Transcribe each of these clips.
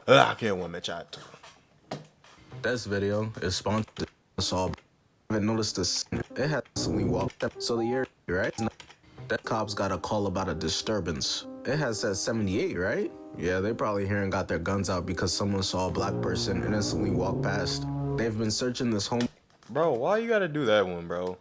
I can't win my chat. This video is sponsored. So I haven't noticed this. It has recently walked up. So the year, right? That cops got a call about a disturbance. It has said 78, right? Yeah, they probably here and got their guns out because someone saw a black person innocently walk past. They've been searching this home. Bro, why you gotta do that one, bro?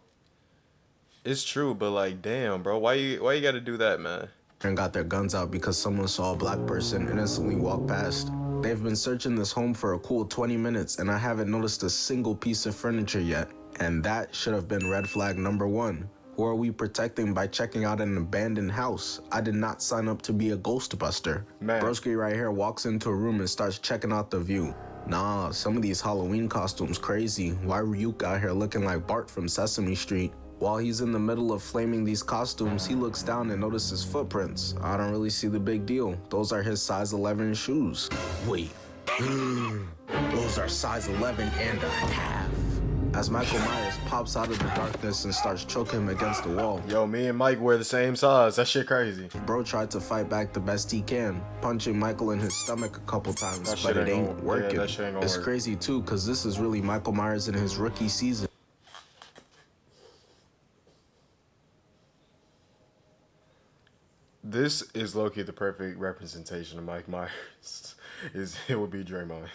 It's true, but like, damn, bro, why you gotta do that, man? And got their guns out because someone saw a black person innocently walk past. They've been searching this home for a cool 20 minutes and I haven't noticed a single piece of furniture yet. And that should have been red flag number 1. Who are we protecting by checking out an abandoned house? I did not sign up to be a ghostbuster. Man. Broski right here walks into a room and starts checking out the view. Nah, some of these Halloween costumes crazy. Why Ryuk out here looking like Bart from Sesame Street? While he's in the middle of flaming these costumes, he looks down and notices footprints. I don't really see the big deal. Those are his size 11 shoes. Wait, those are size 11 and a half. As Michael Myers pops out of the darkness and starts choking him against the wall. Yo, me and Mike wear the same size. That shit crazy. Bro tried to fight back the best he can, punching Michael in his stomach a couple times, but it ain't working. It's crazy too, cause this is really Michael Myers in his rookie season. This is low-key the perfect representation of Mike Myers. It would be Draymond.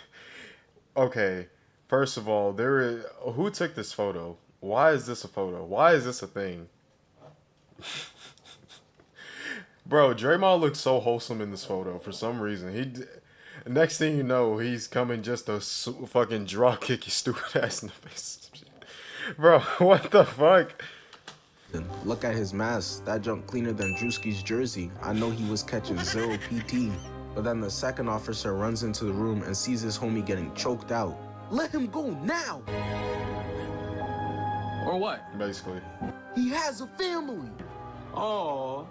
Okay, first of all, who took this photo? Why is this a photo? Why is this a thing? Bro, Draymond looks so wholesome in this photo for some reason. Next thing you know, he's coming just to fucking drop kick your stupid ass in the face. Bro, what the fuck? Look at his mask. That junk cleaner than Drewski's jersey. I know he was catching 0 PT. But then the second officer runs into the room and sees his homie getting choked out. Let him go now! Or what? Basically. He has a family! Oh.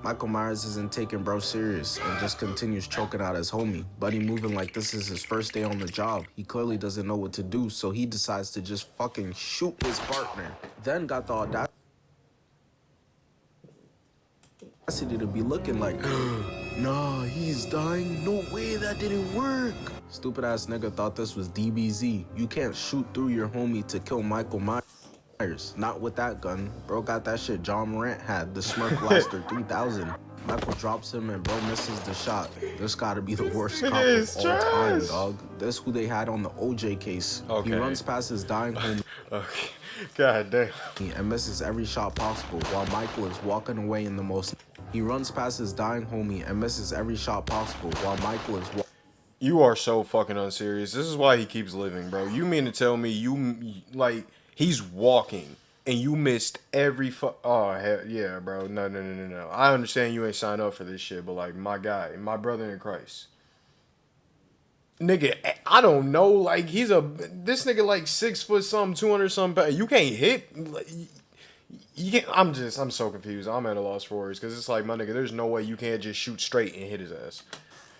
Michael Myers isn't taking bro serious and just continues choking out his homie. Buddy moving like this is his first day on the job. He clearly doesn't know what to do, so he decides to just fucking shoot his partner. Then got the audacity to be looking like, nah, he's dying. No way, that didn't work. Stupid ass nigga thought this was DBZ. You can't shoot through your homie to kill Michael Myers. Not with that gun. Bro got that shit John Morant had, the Smurf Blaster 3000. Michael drops him and bro misses the shot. This gotta be the worst cop of all time, dog. This who they had on the OJ case. Okay. He runs past his dying homie. Okay. God damn. And misses every shot possible while Michael is walking away in the most. He runs past his dying homie and misses every shot possible while Michael is You are so fucking unserious. This is why he keeps living, bro. You mean to tell me like, he's walking and you missed every oh, hell yeah, bro. No. I understand you ain't signed up for this shit, but like, my guy, my brother in Christ. Nigga, I don't know. Like, this nigga like 6 foot something, 200 something. You can't hit. You can't. I'm so confused. I'm at a loss for words because it's like, my nigga, there's no way you can't just shoot straight and hit his ass.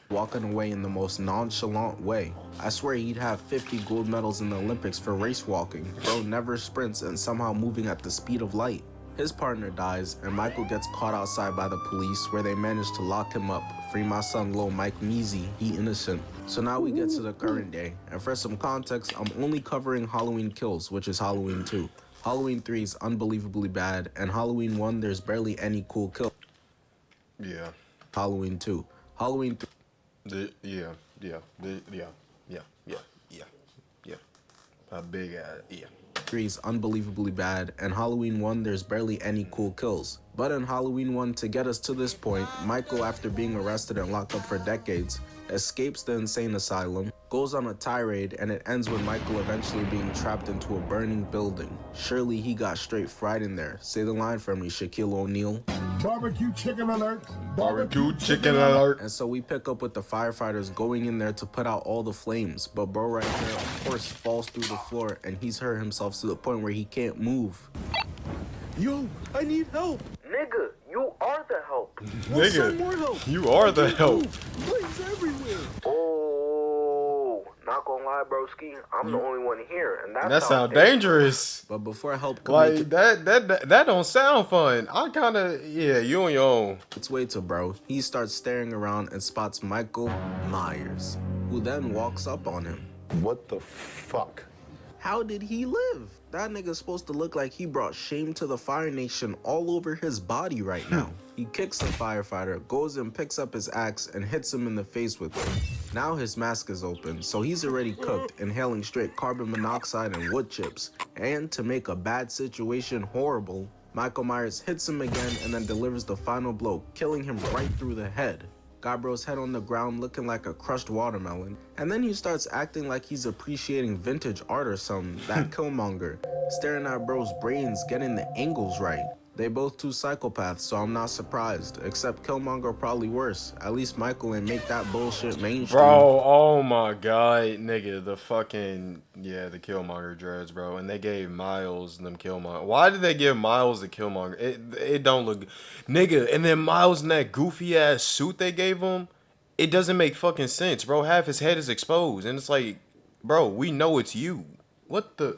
Walking away in the most nonchalant way. I swear he'd have 50 gold medals in the Olympics for race walking. Bro never sprints and somehow moving at the speed of light. His partner dies and Michael gets caught outside by the police where they manage to lock him up. Free my son Lil Mike Measy, he innocent. So now we get to the current day. And for some context, I'm only covering Halloween Kills, which is Halloween 2. Halloween 3 is unbelievably bad, and Halloween 1 there's barely any cool kills. Yeah. Halloween 2. Halloween 3. Yeah. A big ass, yeah. 3 is unbelievably bad, and Halloween 1 there's barely any cool kills. But in Halloween 1, to get us to this point, Michael, after being arrested and locked up for decades, escapes the insane asylum, goes on a tirade, and it ends with Michael eventually being trapped into a burning building. Surely he got straight fried in there. Say the line for me, Shaquille O'Neal. Barbecue chicken alert. Barbecue chicken alert. And so we pick up with the firefighters going in there to put out all the flames. But bro right here, of course, falls through the floor and he's hurt himself to the point where he can't move. Yo, I need help. Nigga, you are the help. Want some more help? You are the help. Flames everywhere. Oh, not gonna lie, broski, I'm the only one here, and that sounds dangerous. But before help can like make that don't sound fun. I kind of, yeah, you on your own. its way to bro, he starts staring around and spots Michael Myers. who then walks up on him. What the fuck? How did he live? That nigga's supposed to look like he brought shame to the Fire Nation all over his body right now. He kicks the firefighter, goes and picks up his axe and hits him in the face with it. Now his mask is open, so he's already cooked, inhaling straight carbon monoxide and wood chips. And to make a bad situation horrible, Michael Myers hits him again and then delivers the final blow, killing him right through the head. Got bro's head on the ground looking like a crushed watermelon, and then he starts acting like he's appreciating vintage art or something, that Killmonger, staring at bro's brains, getting the angles right. They both two psychopaths, so I'm not surprised, except Killmonger probably worse. At least Michael ain't make that bullshit mainstream. Bro, oh my god, nigga, the fucking, yeah, the Killmonger dreads, bro. And they gave Miles them Killmonger. Why did they give Miles the Killmonger? It don't look, nigga, and then Miles in that goofy ass suit they gave him, it doesn't make fucking sense, bro. Half his head is exposed, and it's like, bro, we know it's you. What the?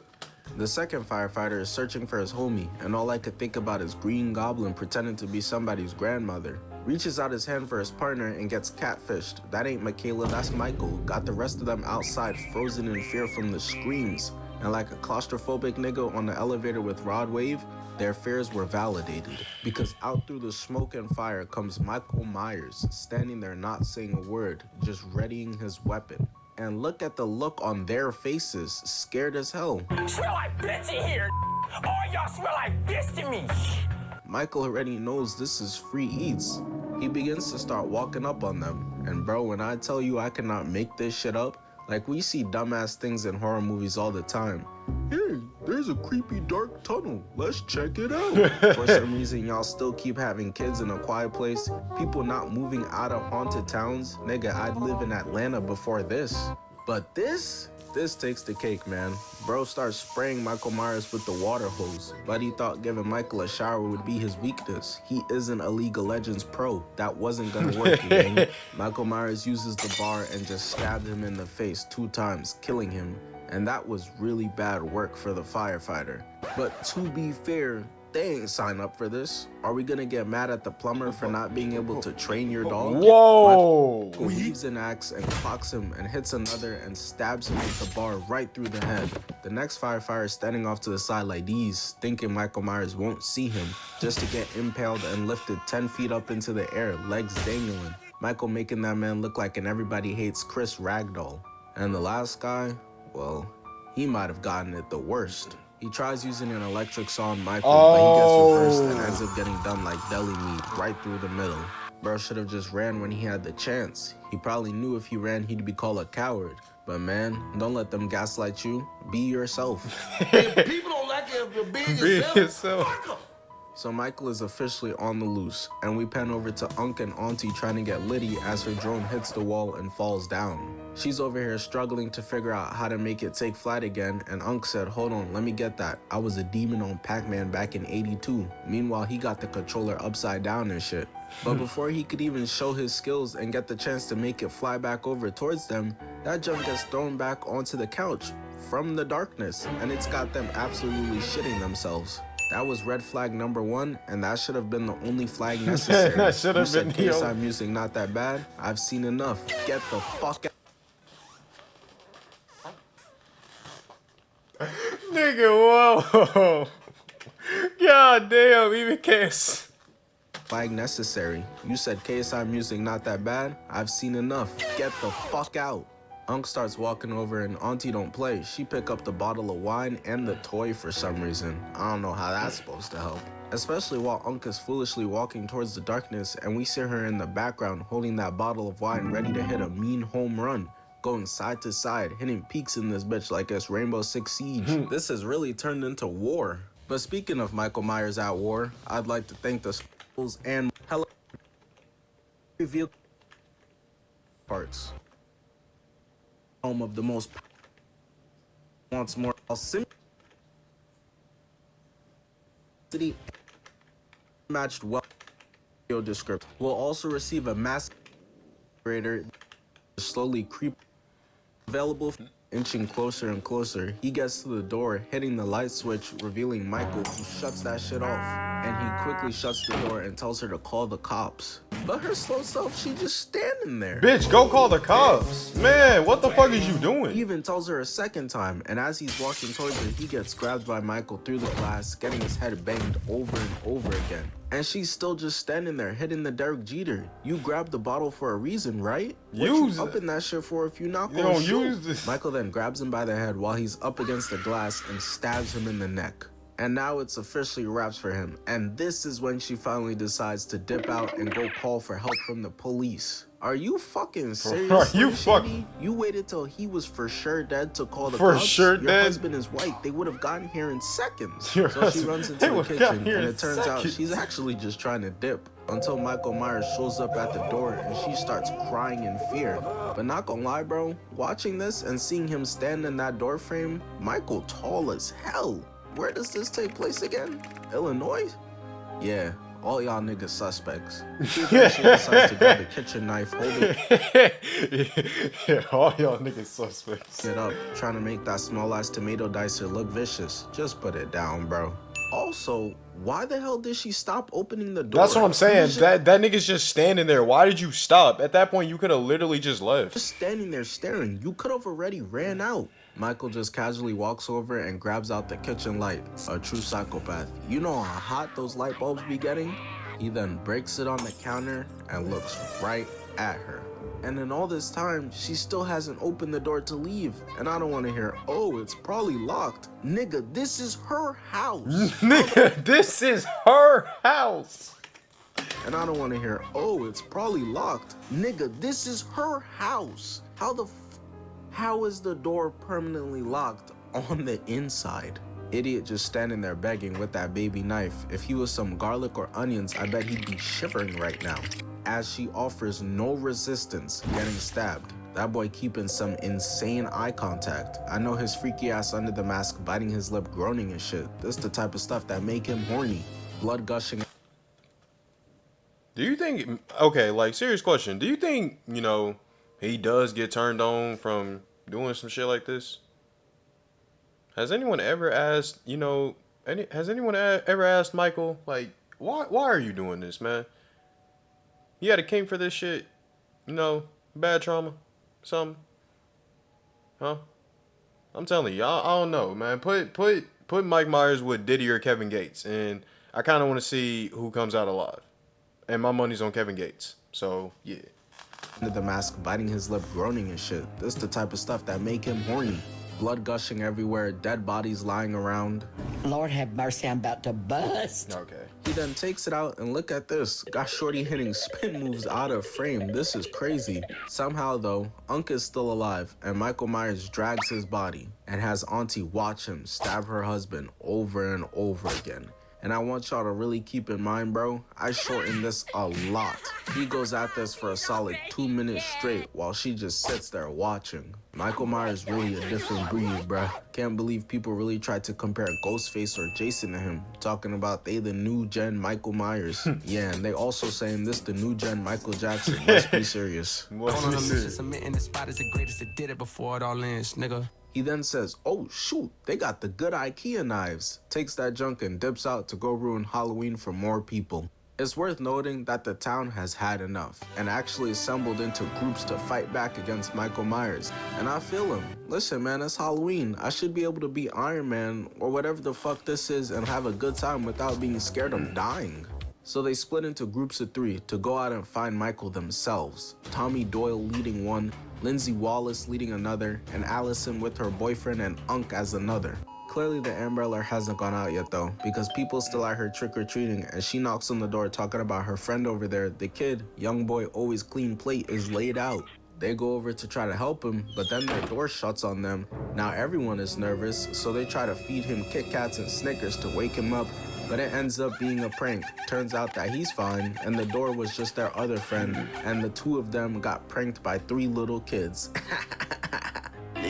The second firefighter is searching for his homie, and all I could think about is Green Goblin pretending to be somebody's grandmother. Reaches out his hand for his partner and gets catfished. That ain't Michaela, that's Michael. Got the rest of them outside, frozen in fear from the screams. And like a claustrophobic nigga on the elevator with Rod Wave, their fears were validated. Because out through the smoke and fire comes Michael Myers, standing there not saying a word, just readying his weapon. And look at the look on their faces, scared as hell. Smell like bitch in here. All y'all smell like this to me. Michael already knows this is free eats. He begins to start walking up on them. And bro, when I tell you I cannot make this shit up, like we see dumbass things in horror movies all the time. Hey, there's a creepy dark tunnel. Let's check it out. For some reason, y'all still keep having kids in a quiet place. People not moving out of haunted towns. Nigga, I'd live in Atlanta before this. But this takes the cake, man. Bro starts spraying Michael Myers with the water hose, but he thought giving Michael a shower would be his weakness. He isn't a League of Legends pro. That wasn't gonna work, man. Michael Myers uses the bar and just stabbed him in the face 2 times, killing him. And that was really bad work for the firefighter. But to be fair, they ain't sign up for this. Are we gonna get mad at the plumber for not being able to train your dog? Whoa! Michael leaves an axe and clocks him and hits another and stabs him with the bar right through the head. The next firefighter is standing off to the side like these, thinking Michael Myers won't see him, just to get impaled and lifted 10 feet up into the air, legs dangling. Michael making that man look like an Everybody Hates Chris ragdoll. And the last guy, well, he might have gotten it the worst. He tries using an electric saw on Michael, but he gets reversed and ends up getting done like deli meat right through the middle. Bro should have just ran when he had the chance. He probably knew if he ran he'd be called a coward. But man, don't let them gaslight you. Be yourself. People don't like it if you're being yourself. Fuck 'em. So Michael is officially on the loose, and we pan over to Unc and Auntie trying to get Liddy as her drone hits the wall and falls down. She's over here struggling to figure out how to make it take flight again, and Unc said, hold on, let me get that. I was a demon on Pac-Man back in '82. Meanwhile, he got the controller upside down and shit. But before he could even show his skills and get the chance to make it fly back over towards them, that junk gets thrown back onto the couch from the darkness, and it's got them absolutely shitting themselves. That was red flag number 1, and that should have been the only flag necessary. That should have been the KSI music not that bad. I've seen enough. Get the fuck out. Nigga, whoa. God damn, even Kiss. Flag necessary. You said KSI music not that bad. I've seen enough. Get the fuck out. Unc starts walking over and Auntie don't play. She pick up the bottle of wine and the toy for some reason. I don't know how that's supposed to help. Especially while Unc is foolishly walking towards the darkness and we see her in the background holding that bottle of wine ready to hit a mean home run. Going side to side, hitting peaks in this bitch like it's Rainbow Six Siege. This has really turned into war. But speaking of Michael Myers at war, I'd like to thank the schools and hello reveal parts. Home of the most wants more city matched well video description. Will also receive a massive grader slowly creep available Inching closer and closer, he gets to the door, hitting the light switch, revealing Michael, who shuts that shit off. And he quickly shuts the door and tells her to call the cops. But her slow self, she just standing there. Bitch, go call the cops. Man, what the fuck is you He doing? even tells her a second time, and as he's walking towards her, he gets grabbed by Michael through the glass, getting his head banged over and over again. And she's still just standing there, hitting the Derek Jeter. You grabbed the bottle for a reason, right? What Use you it. up in that shit for if you not You gonna don't shoot? use this. Michael then grabs him by the head while he's up against the glass and stabs him in the neck. And now it's officially wraps for him. And this is when she finally decides to dip out and go call for help from the police. Are you fucking serious? Are you Shady? You waited till he was for sure dead to call the For cops? sure Your dead? husband is white. They would have gotten here in seconds. Your So she husband- runs into they the would've gotten kitchen, here and in it turns out seconds. she's actually just trying to dip until Michael Myers shows up at the door and she starts crying in fear. But not gonna lie, bro, watching this and seeing him stand in that door frame, Michael tall as hell. Where does this take place again? Illinois? Yeah, all y'all niggas suspects. She eventually decides to grab the kitchen knife, hold it Yeah, all y'all niggas suspects. up, trying to make that small ass tomato dicer look vicious. Just put it down, bro. Also, why the hell did she stop opening the door? That's what I'm He saying. was That nigga's just standing there. Why did you stop? At that point, you could have literally just left. just standing there staring. You could have already ran out. Michael just casually walks over and grabs out the kitchen light. A true psychopath. You know how hot those light bulbs be getting? He then breaks it on the counter and looks right at her. And in all this time, she still hasn't opened the door to leave. And I don't want to hear, oh, it's probably locked. Nigga, this is her house. Nigga, this is her house. And I don't want to hear, oh, it's probably locked. Nigga, this is her house. How is the door permanently locked on the inside? Idiot just standing there begging with that baby knife. If he was some garlic or onions, I bet he'd be shivering right now. As she offers no resistance, getting stabbed. That boy keeping some insane eye contact. I know his freaky ass under the mask, biting his lip, groaning and shit. This the type of stuff that make him horny. Blood gushing. Do you think, okay, like, serious question. Do you think, he does get turned on from doing some shit like this? Has anyone ever asked, has anyone ever asked Michael, like, why are you doing this, man? You had a king for this shit? Bad trauma? Something? Huh? I'm telling you, I don't know, man. Put Mike Myers with Diddy or Kevin Gates, and I kind of want to see who comes out alive. And my money's on Kevin Gates. So, yeah. Under the mask, biting his lip, groaning and shit. This the type of stuff that make him horny. Blood gushing everywhere, dead bodies lying around. Lord have mercy, I'm about to bust. Okay. He then takes it out and look at this. Got Shorty hitting spin moves out of frame. This is crazy. Somehow though, Unc is still alive and Michael Myers drags his body and has Auntie watch him stab her husband over and over again. And I want y'all to really keep in mind, bro, I shortened this a lot. He goes at this for a solid 2 minutes straight while she just sits there watching. Michael Myers really a different breed, bruh. Can't believe people really tried to compare Ghostface or Jason to him, talking about they the new gen Michael Myers. Yeah, and they also saying this the new gen Michael Jackson. Let's be serious. What's On a this mission, shit? submitting the spot is the greatest that did it before it all ends, nigga. He then says, oh shoot, they got the good IKEA knives. Takes that junk and dips out to go ruin Halloween for more people. It's worth noting that the town has had enough and actually assembled into groups to fight back against Michael Myers. And I feel him. Listen, man, it's Halloween. I should be able to be Iron Man or whatever the fuck this is and have a good time without being scared of dying. So they split into groups of 3 to go out and find Michael themselves. Tommy Doyle leading one, Lindsay Wallace leading another, and Allison with her boyfriend and Unc as another. Clearly the Amber Alert hasn't gone out yet though, because people still out here trick-or-treating and she knocks on the door talking about her friend over there. The kid, young boy always clean plate, is laid out. They go over to try to help him, but then their door shuts on them. Now everyone is nervous, so they try to feed him Kit Kats and Snickers to wake him up, but it ends up being a prank. Turns out that he's fine, and the door was just their other friend, and the 2 of them got pranked by 3 little kids.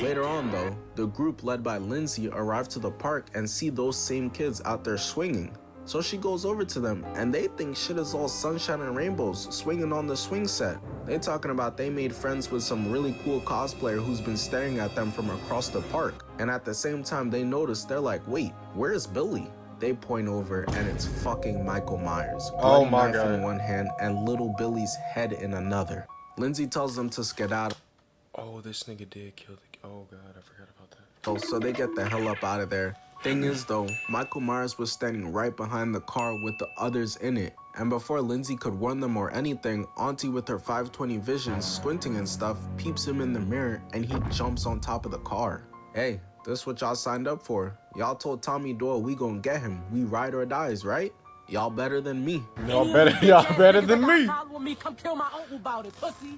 Later on though, the group led by Lindsay arrive to the park and see those same kids out there swinging. So she goes over to them and they think shit is all sunshine and rainbows swinging on the swing set. They talking about they made friends with some really cool cosplayer who's been staring at them from across the park. And at the same time they notice, they're like, wait, where's Billy? They point over and it's fucking Michael Myers. Oh Bloody my knife God. in one hand and little Billy's head in another. Lindsay tells them to skedaddle. Oh, this nigga did kill the... Oh, God, I forgot about that. So they get the hell up out of there. Thing is though, Michael Myers was standing right behind the car with the others in it. And before Lindsay could warn them or anything, Auntie with her 520 vision, squinting and stuff, peeps him in the mirror and he jumps on top of the car. Hey, this what y'all signed up for. Y'all told Tommy Doyle we gon' get him. We ride or dies, right? Y'all better than me. Y'all better than me. Come kill my uncle about it, pussy.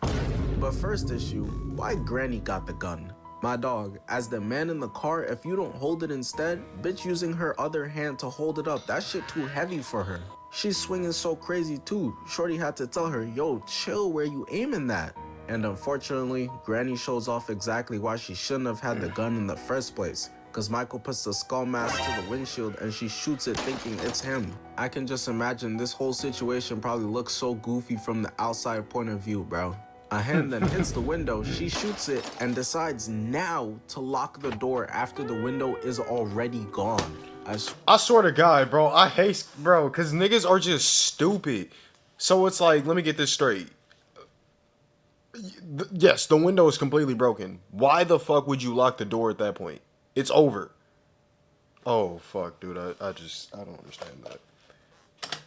But first issue, why Granny got the gun? My dog, as the man in the car, if you don't hold it instead, bitch using her other hand to hold it up, that shit too heavy for her. She's swinging so crazy too. Shorty had to tell her, yo, chill where you aiming that. And unfortunately, Granny shows off exactly why she shouldn't have had the gun in the first place. Cause Michael puts the skull mask to the windshield and she shoots it thinking it's him. I can just imagine this whole situation probably looks so goofy from the outside point of view, bro. A hand then hits the window, she shoots it and decides now to lock the door after the window is already gone. I swear to God, bro, I hate, bro, because niggas are just stupid. So it's like, let me get this straight. Yes, the window is completely broken. Why the fuck would you lock the door at that point? It's over. Oh, fuck, dude, I don't understand that.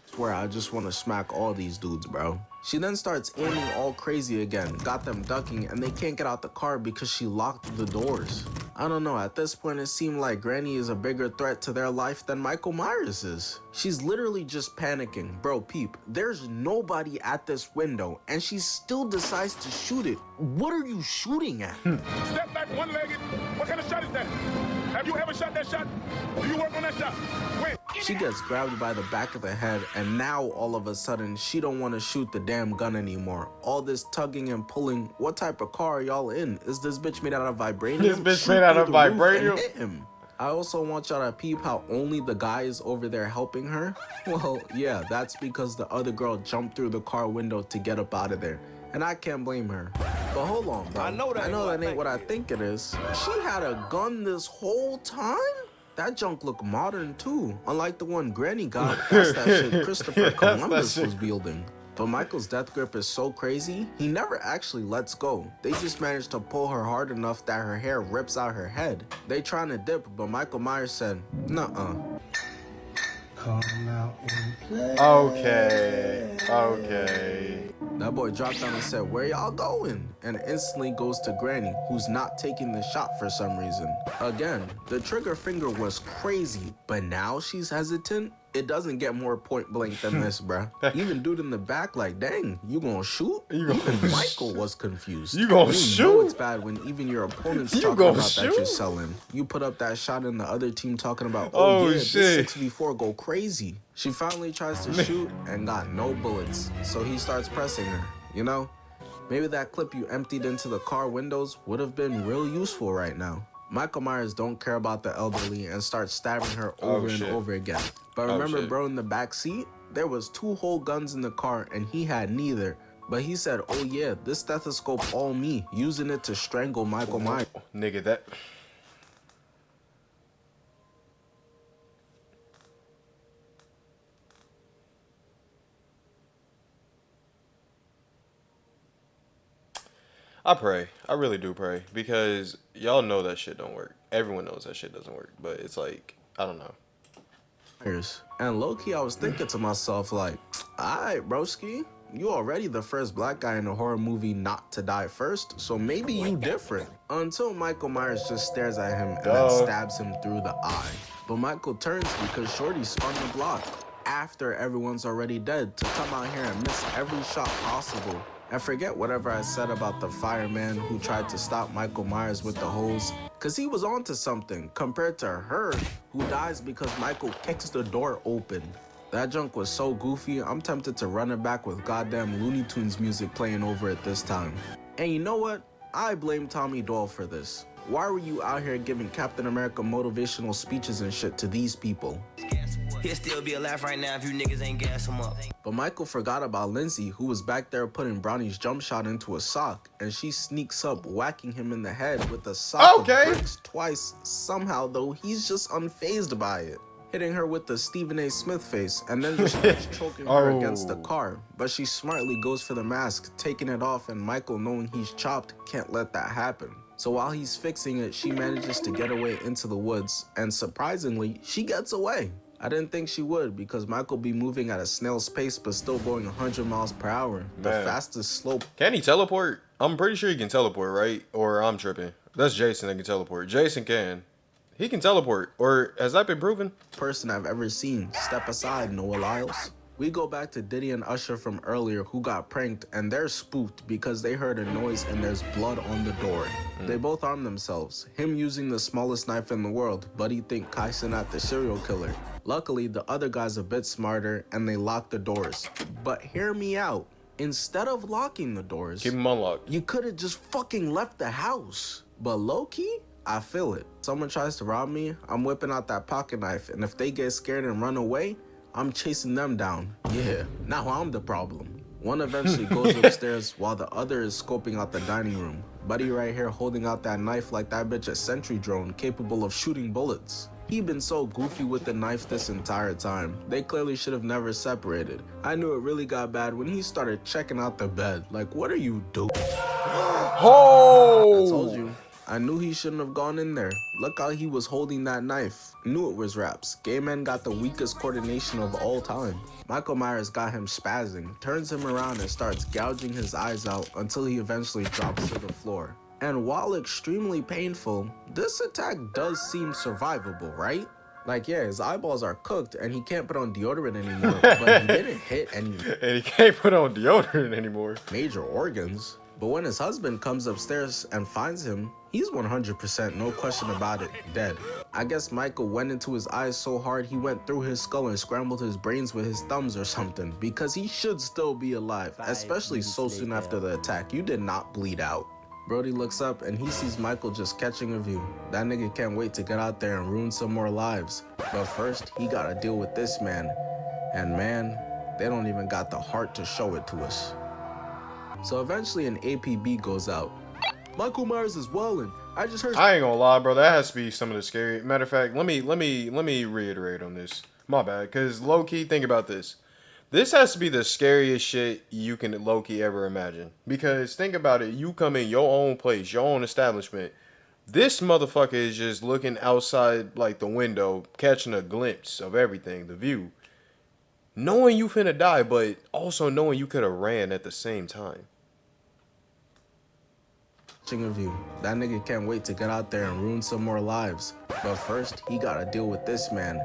Swear, I just want to smack all these dudes, bro. She then starts aiming all crazy again, got them ducking, and they can't get out the car because she locked the doors. I don't know, at this point it seemed like Granny is a bigger threat to their life than Michael Myers is. She's literally just panicking. Bro, peep, there's nobody at this window, and she still decides to shoot it. What are you shooting at? Step back, one-legged. What kind of shot is that? Have you ever shot that shot? Do you work on that shot? When? She gets grabbed by the back of the head, and now all of a sudden she don't want to shoot the damn gun anymore. All this tugging and pulling. What type of car are y'all in? Is this bitch made out of vibranium? This bitch Shoot made out through of the roof and vibranium? hit him. I also want y'all to peep how only the guy is over there helping her. Well, yeah, that's because the other girl jumped through the car window to get up out of there. And I can't blame her. But hold on, bro. I know that ain't what I think it is. She had a gun this whole time? That junk look modern too. Unlike the one Granny got, that's that shit Christopher Columbus was wielding. But Michael's death grip is so crazy, he never actually lets go. They just managed to pull her hard enough that her hair rips out her head. They trying to dip, but Michael Myers said, nuh-uh. Come out and play. Okay. That boy dropped down and said, where y'all going? And instantly goes to Granny, who's not taking the shot for some reason. Again, the trigger finger was crazy, but now she's hesitant? It doesn't get more point blank than this, bruh. Even dude in the back like, dang, you gonna shoot? Even Michael was confused. You gonna know shoot? It's bad when even your opponent's You talking gonna about shoot? that you're selling. You put up that shot and the other team talking about, Oh, yeah, shit. this 6v4 go crazy. She finally tries to shoot and got no bullets. So he starts pressing her, you know? Maybe that clip you emptied into the car windows would have been real useful right now. Michael Myers don't care about the elderly and starts stabbing her over and over again. But remember bro in the back seat? There was 2 whole guns in the car and he had neither. But he said, oh yeah, this stethoscope all me, using it to strangle Michael Myers. Nigga, that... I pray. I really do pray. Because y'all know that shit don't work. Everyone knows that shit doesn't work. But it's like, I don't know. And low-key, I was thinking to myself, like, alright, broski, you already the first black guy in a horror movie not to die first, so maybe you different. Until Michael Myers just stares at him and then stabs him through the eye. But Michael turns because Shorty spun the block after everyone's already dead to come out here and miss every shot possible. And forget whatever I said about the fireman who tried to stop Michael Myers with the hose, cause he was onto something compared to her who dies because Michael kicks the door open. That junk was so goofy, I'm tempted to run it back with goddamn Looney Tunes music playing over it this time. And you know what? I blame Tommy Doyle for this. Why were you out here giving Captain America motivational speeches and shit to these people? He'll still be alive right now if you niggas ain't gas him up. But Michael forgot about Lindsay, who was back there putting Brownie's jump shot into a sock, and she sneaks up, whacking him in the head with a sock of bricks twice. Somehow, though, he's just unfazed by it, hitting her with the Stephen A. Smith face, and then just starts choking her against the car. But she smartly goes for the mask, taking it off, and Michael, knowing he's chopped, can't let that happen. So while he's fixing it, she manages to get away into the woods, and surprisingly, she gets away. I didn't think she would, because Michael be moving at a snail's pace but still going 100 miles per hour. The fastest slope. Can he teleport? I'm pretty sure he can teleport, right? Or I'm tripping. That's Jason that can teleport. Jason can. He can teleport. Or has that been proven? Person I've ever seen. Step aside, Noah Lyles. We go back to Diddy and Usher from earlier, who got pranked, and they're spooked because they heard a noise and there's blood on the door. They both arm themselves, him using the smallest knife in the world, but he think Kyson at the serial killer. Luckily, the other guy's a bit smarter and they lock the doors. But hear me out. Instead of locking the doors, keep them unlocked. You could have just fucking left the house. But low-key, I feel it. Someone tries to rob me, I'm whipping out that pocket knife, and if they get scared and run away, I'm chasing them down. Yeah, now I'm the problem. One eventually goes upstairs while the other is scoping out the dining room. Buddy right here holding out that knife like that bitch a sentry drone capable of shooting bullets. He been so goofy with the knife this entire time. They clearly should have never separated. I knew it really got bad when he started checking out the bed. Like, what are you doing? Oh! I told you. I knew he shouldn't have gone in there. Look how he was holding that knife. Knew it was raps. Gay man got the weakest coordination of all time. Michael Myers got him spazzing, turns him around and starts gouging his eyes out until he eventually drops to the floor. And while extremely painful, this attack does seem survivable, right? Like, yeah, his eyeballs are cooked and he can't put on deodorant anymore, but he didn't hit any... And he can't put on deodorant anymore. Major organs. But when his husband comes upstairs and finds him, he's 100%, no question about it, dead. I guess Michael went into his eyes so hard he went through his skull and scrambled his brains with his thumbs or something, because he should still be alive, especially so soon after the attack. You did not bleed out. Brody looks up and he sees Michael just catching a view. That nigga can't wait to get out there and ruin some more lives. But first, he gotta deal with this man. And man, they don't even got the heart to show it to us. So eventually an APB goes out. Michael Myers is wildin'. I just heard. I ain't gonna lie, bro. That has to be some of the scary. Matter of fact, let me reiterate on this. My bad, cause low key, think about this. This has to be the scariest shit you can low key ever imagine. Because think about it, you come in your own place, your own establishment. This motherfucker is just looking outside like the window, catching a glimpse of everything, the view. Knowing you finna die, but also knowing you could have ran at the same time. Of you. That nigga can't wait to get out there and ruin some more lives. But first, he gotta deal with this man.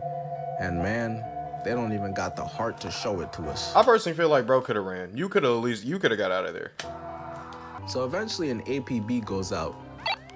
And man, they don't even got the heart to show it to us. I personally feel like bro could have ran. You could have got out of there. So eventually an APB goes out.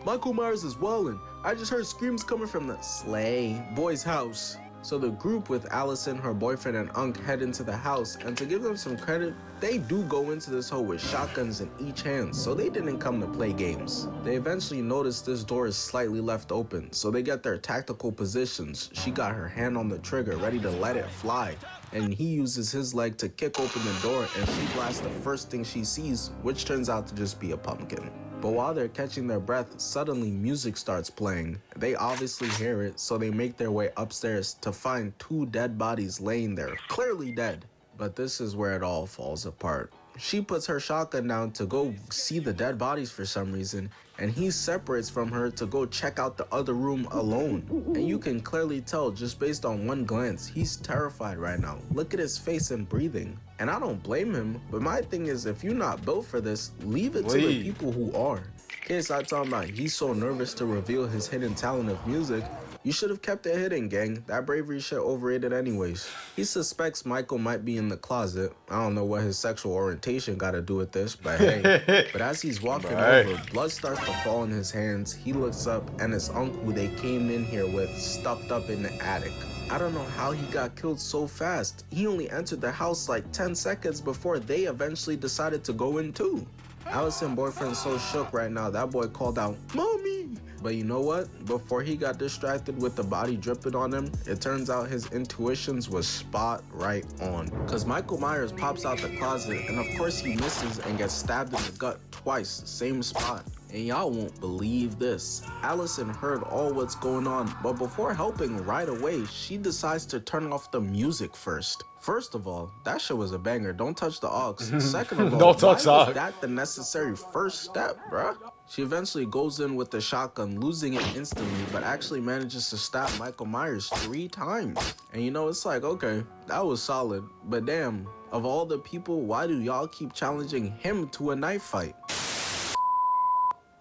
Michael Myers is wildin'. I just heard screams coming from the Slay boy's house. So the group with Allison, her boyfriend, and Unc head into the house, and to give them some credit, they do go into this hole with shotguns in each hand, so they didn't come to play games. They eventually notice this door is slightly left open, so they get their tactical positions. She got her hand on the trigger, ready to let it fly, and he uses his leg to kick open the door, and she blasts the first thing she sees, which turns out to just be a pumpkin. But while they're catching their breath, suddenly music starts playing. They obviously hear it, so they make their way upstairs to find two dead bodies laying there, clearly dead. But this is where it all falls apart. She puts her shotgun down to go see the dead bodies for some reason, and he separates from her to go check out the other room alone. And you can clearly tell just based on one glance, he's terrified right now. Look at his face and breathing. And I don't blame him, but my thing is, if you're not built for this, leave it to the people who are. Case I talking about, he's so nervous to reveal his hidden talent of music. You should have kept it hidden, gang. That bravery shit overrated anyways. He suspects Michael might be in the closet. I don't know what his sexual orientation got to do with this, but hey. But as he's walking over, blood starts to fall in his hands. He looks up, and his uncle who they came in here with stuffed up in the attic. I don't know how he got killed so fast. He only entered the house like 10 seconds before they eventually decided to go in too. Allison's boyfriend's so shook right now, that boy called out, "Mommy!" But you know what? Before he got distracted with the body dripping on him, it turns out his intuitions was spot right on. Cause Michael Myers pops out the closet and of course he misses and gets stabbed in the gut twice, same spot. And y'all won't believe this. Allison heard all what's going on, but before helping right away, she decides to turn off the music first. First of all, that shit was a banger. Don't touch the aux. Second of all, Don't touch why was aux. that the necessary first step, bruh? She eventually goes in with the shotgun, losing it instantly, but actually manages to stab Michael Myers 3 times. And you know, it's like, okay, that was solid, but damn, of all the people, why do y'all keep challenging him to a knife fight?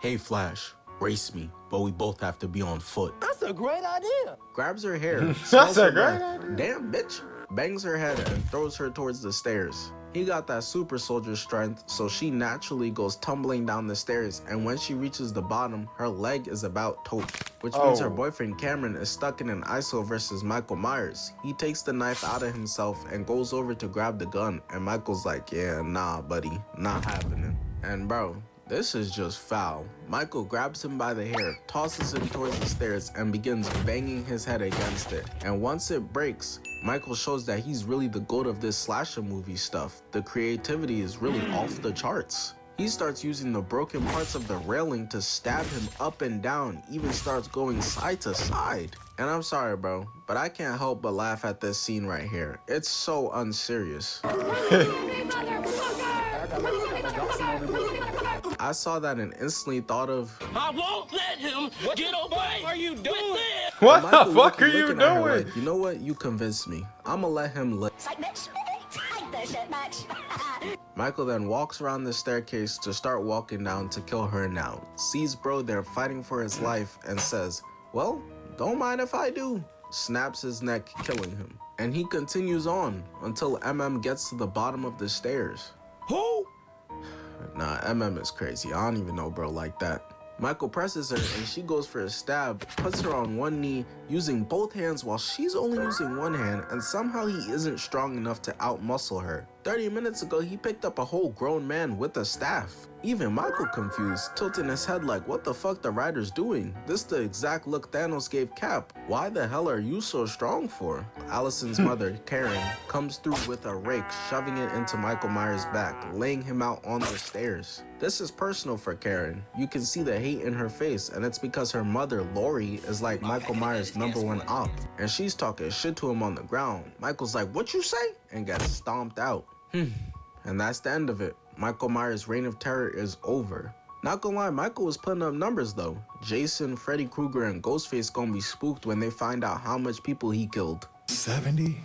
Hey Flash, race me, but we both have to be on foot. That's a great idea. Grabs her hair, That's a her great breath. idea. Damn, bitch. Bangs her head and throws her towards the stairs. He got that super soldier strength, so she naturally goes tumbling down the stairs, and when she reaches the bottom, her leg is about toast, which means her boyfriend Cameron is stuck in an ISO versus Michael Myers. He takes the knife out of himself and goes over to grab the gun, and Michael's like, yeah, nah, buddy, not happening. And bro, this is just foul. Michael grabs him by the hair, tosses him towards the stairs, and begins banging his head against it. And once it breaks, Michael shows that he's really the goat of this slasher movie stuff. The creativity is really off the charts. He starts using the broken parts of the railing to stab him up and down, even starts going side to side. And I'm sorry, bro, but I can't help but laugh at this scene right here. It's so unserious. I saw that and instantly thought of, I won't let him get away. What are you doing? What Michael the fuck are you looking at her doing? like, you know what? You convinced me. I'ma let him live. Like, bitch, take this shit, bitch. Michael then walks around the staircase to start walking down to kill her now. Sees bro there fighting for his life and says, well, don't mind if I do. Snaps his neck, killing him. And he continues on until MM gets to the bottom of the stairs. Who? Nah, MM is crazy. I don't even know bro like that. Michael presses her and she goes for a stab, puts her on one knee, using both hands while she's only using one hand, and somehow he isn't strong enough to outmuscle her. 30 minutes ago, he picked up a whole grown man with a staff. Even Michael confused, tilting his head like, what the fuck the writer's doing? This the exact look Thanos gave Cap. Why the hell are you so strong for? Allison's mother, Karen, comes through with a rake, shoving it into Michael Myers' back, laying him out on the stairs. This is personal for Karen. You can see the hate in her face, and it's because her mother, Lori, is like Michael Myers' #1 op, and she's talking shit to him on the ground. Michael's like, what you say? And gets stomped out. And that's the end of it. Michael Myers' reign of terror is over. Not gonna lie, Michael was putting up numbers though. Jason, Freddy Krueger, and Ghostface gonna be spooked when they find out how much people he killed. 70?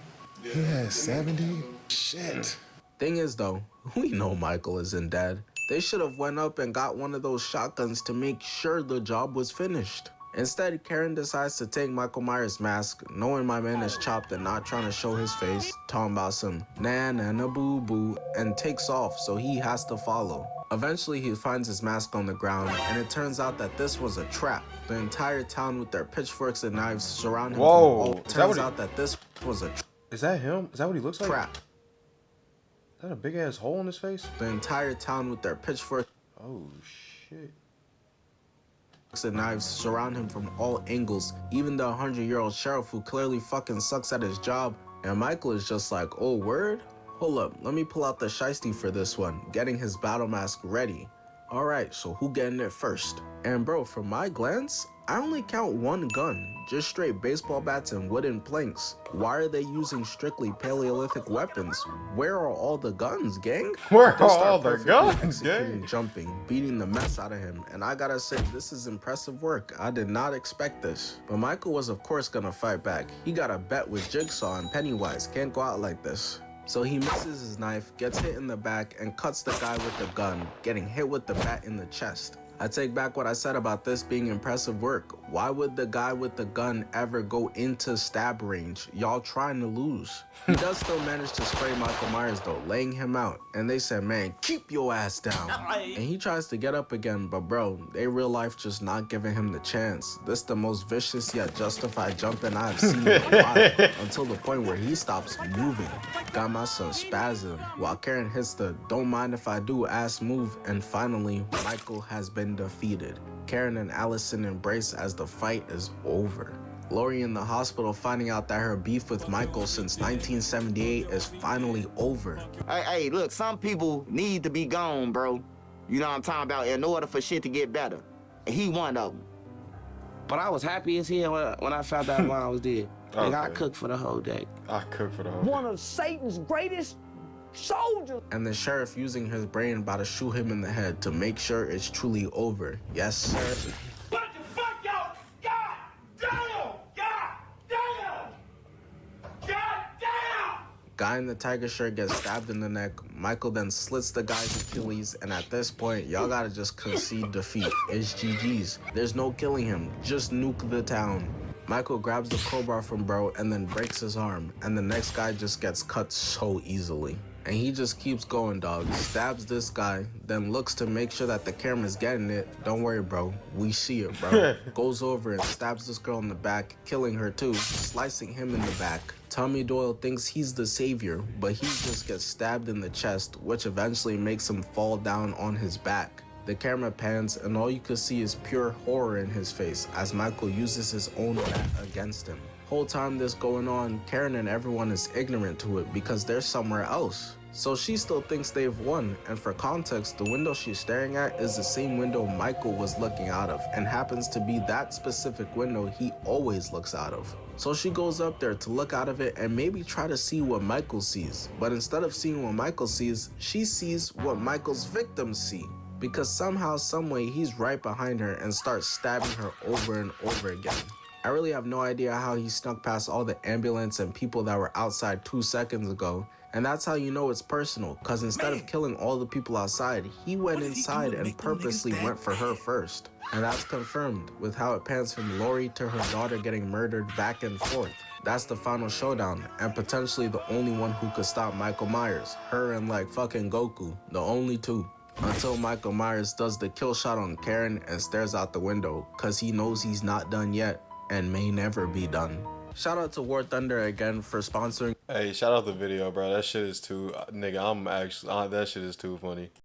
Yeah, 70? Shit. Thing is though, we know Michael isn't dead. They should have went up and got one of those shotguns to make sure the job was finished. Instead, Karen decides to take Michael Myers' mask, knowing my man is chopped and not trying to show his face, talking about some na boo boo, and takes off, so he has to follow. Eventually, he finds his mask on the ground, and it turns out that this was a trap. The entire town with their pitchforks and knives surround him. Whoa, It turns out that this was a Is that him? Is that what he looks like? trap. Is that a big ass hole in his face? The entire town with their pitchforks Oh shit. and knives surround him from all angles, even the 100-year-old sheriff who clearly fucking sucks at his job. And Michael is just like, oh word? Hold up, let me pull out the shiesty for this one, getting his battle mask ready. Alright, so who getting it first? And bro, from my glance, I only count one gun, just straight baseball bats and wooden planks. Why are they using strictly Paleolithic weapons? Where are all the guns, gang? Where They are start all the perfectly guns, executing gang? jumping, beating the mess out of him, and I gotta say, this is impressive work. I did not expect this. But Michael was of course gonna fight back. He got a bet with Jigsaw and Pennywise, can't go out like this. So he misses his knife, gets hit in the back, and cuts the guy with the gun, getting hit with the bat in the chest. I take back what I said about this being impressive work. Why would the guy with the gun ever go into stab range? Y'all trying to lose. He does still manage to spray Michael Myers though, laying him out. And they said, man, keep your ass down. And he tries to get up again, but bro, they real life just not giving him the chance. This the most vicious yet justified jumping I've seen in a while, until the point where he stops moving. Got my son spazzing, while Karen hits the don't mind if I do ass move, and finally, Michael has been defeated. Karen and Allison embrace as the fight is over. Lori in the hospital finding out that her beef with Michael since 1978 is finally over. Hey, look, some people need to be gone, bro. You know what I'm talking about, in order for shit to get better. And he one of them. But I was happy as hell when I found out Lmao was dead. Nigga, I Okay. cooked for the whole day. I cook for the whole. One of Satan's greatest soldiers. And the sheriff using his brain about to shoot him in the head to make sure it's truly over. Yes, sir. What the fuck, y'all? God damn! God damn! God damn! Guy in the tiger shirt gets stabbed in the neck. Michael then slits the guy's Achilles, and at this point, y'all gotta just concede defeat. It's GG's. There's no killing him. Just nuke the town. Michael grabs the crowbar from bro and then breaks his arm, and the next guy just gets cut so easily. And he just keeps going, dog. Stabs this guy, then looks to make sure that the camera's getting it. Don't worry, bro. We see it, bro. Goes over and stabs this girl in the back, killing her too, slicing him in the back. Tommy Doyle thinks he's the savior, but he just gets stabbed in the chest, which eventually makes him fall down on his back. The camera pans and all you can see is pure horror in his face as Michael uses his own bat against him. Whole time this going on, Karen and everyone is ignorant to it because they're somewhere else. So she still thinks they've won, and for context, the window she's staring at is the same window Michael was looking out of and happens to be that specific window he always looks out of. So she goes up there to look out of it and maybe try to see what Michael sees, but instead of seeing what Michael sees, she sees what Michael's victims see. Because somehow, someway, he's right behind her and starts stabbing her over and over again. I really have no idea how he snuck past all the ambulance and people that were outside 2 seconds ago. And that's how you know it's personal, cause instead of killing all the people outside, he went inside and purposely went for her first. And that's confirmed with how it pans from Lori to her daughter getting murdered back and forth. That's the final showdown, and potentially the only one who could stop Michael Myers. Her and like fucking Goku, the only two. Until Michael Myers does the kill shot on Karen and stares out the window, cause he knows he's not done yet and may never be done. Shout out to War Thunder again for sponsoring. Hey, shout out the video, bro. That shit is too, nigga. I'm actually, that shit is too funny.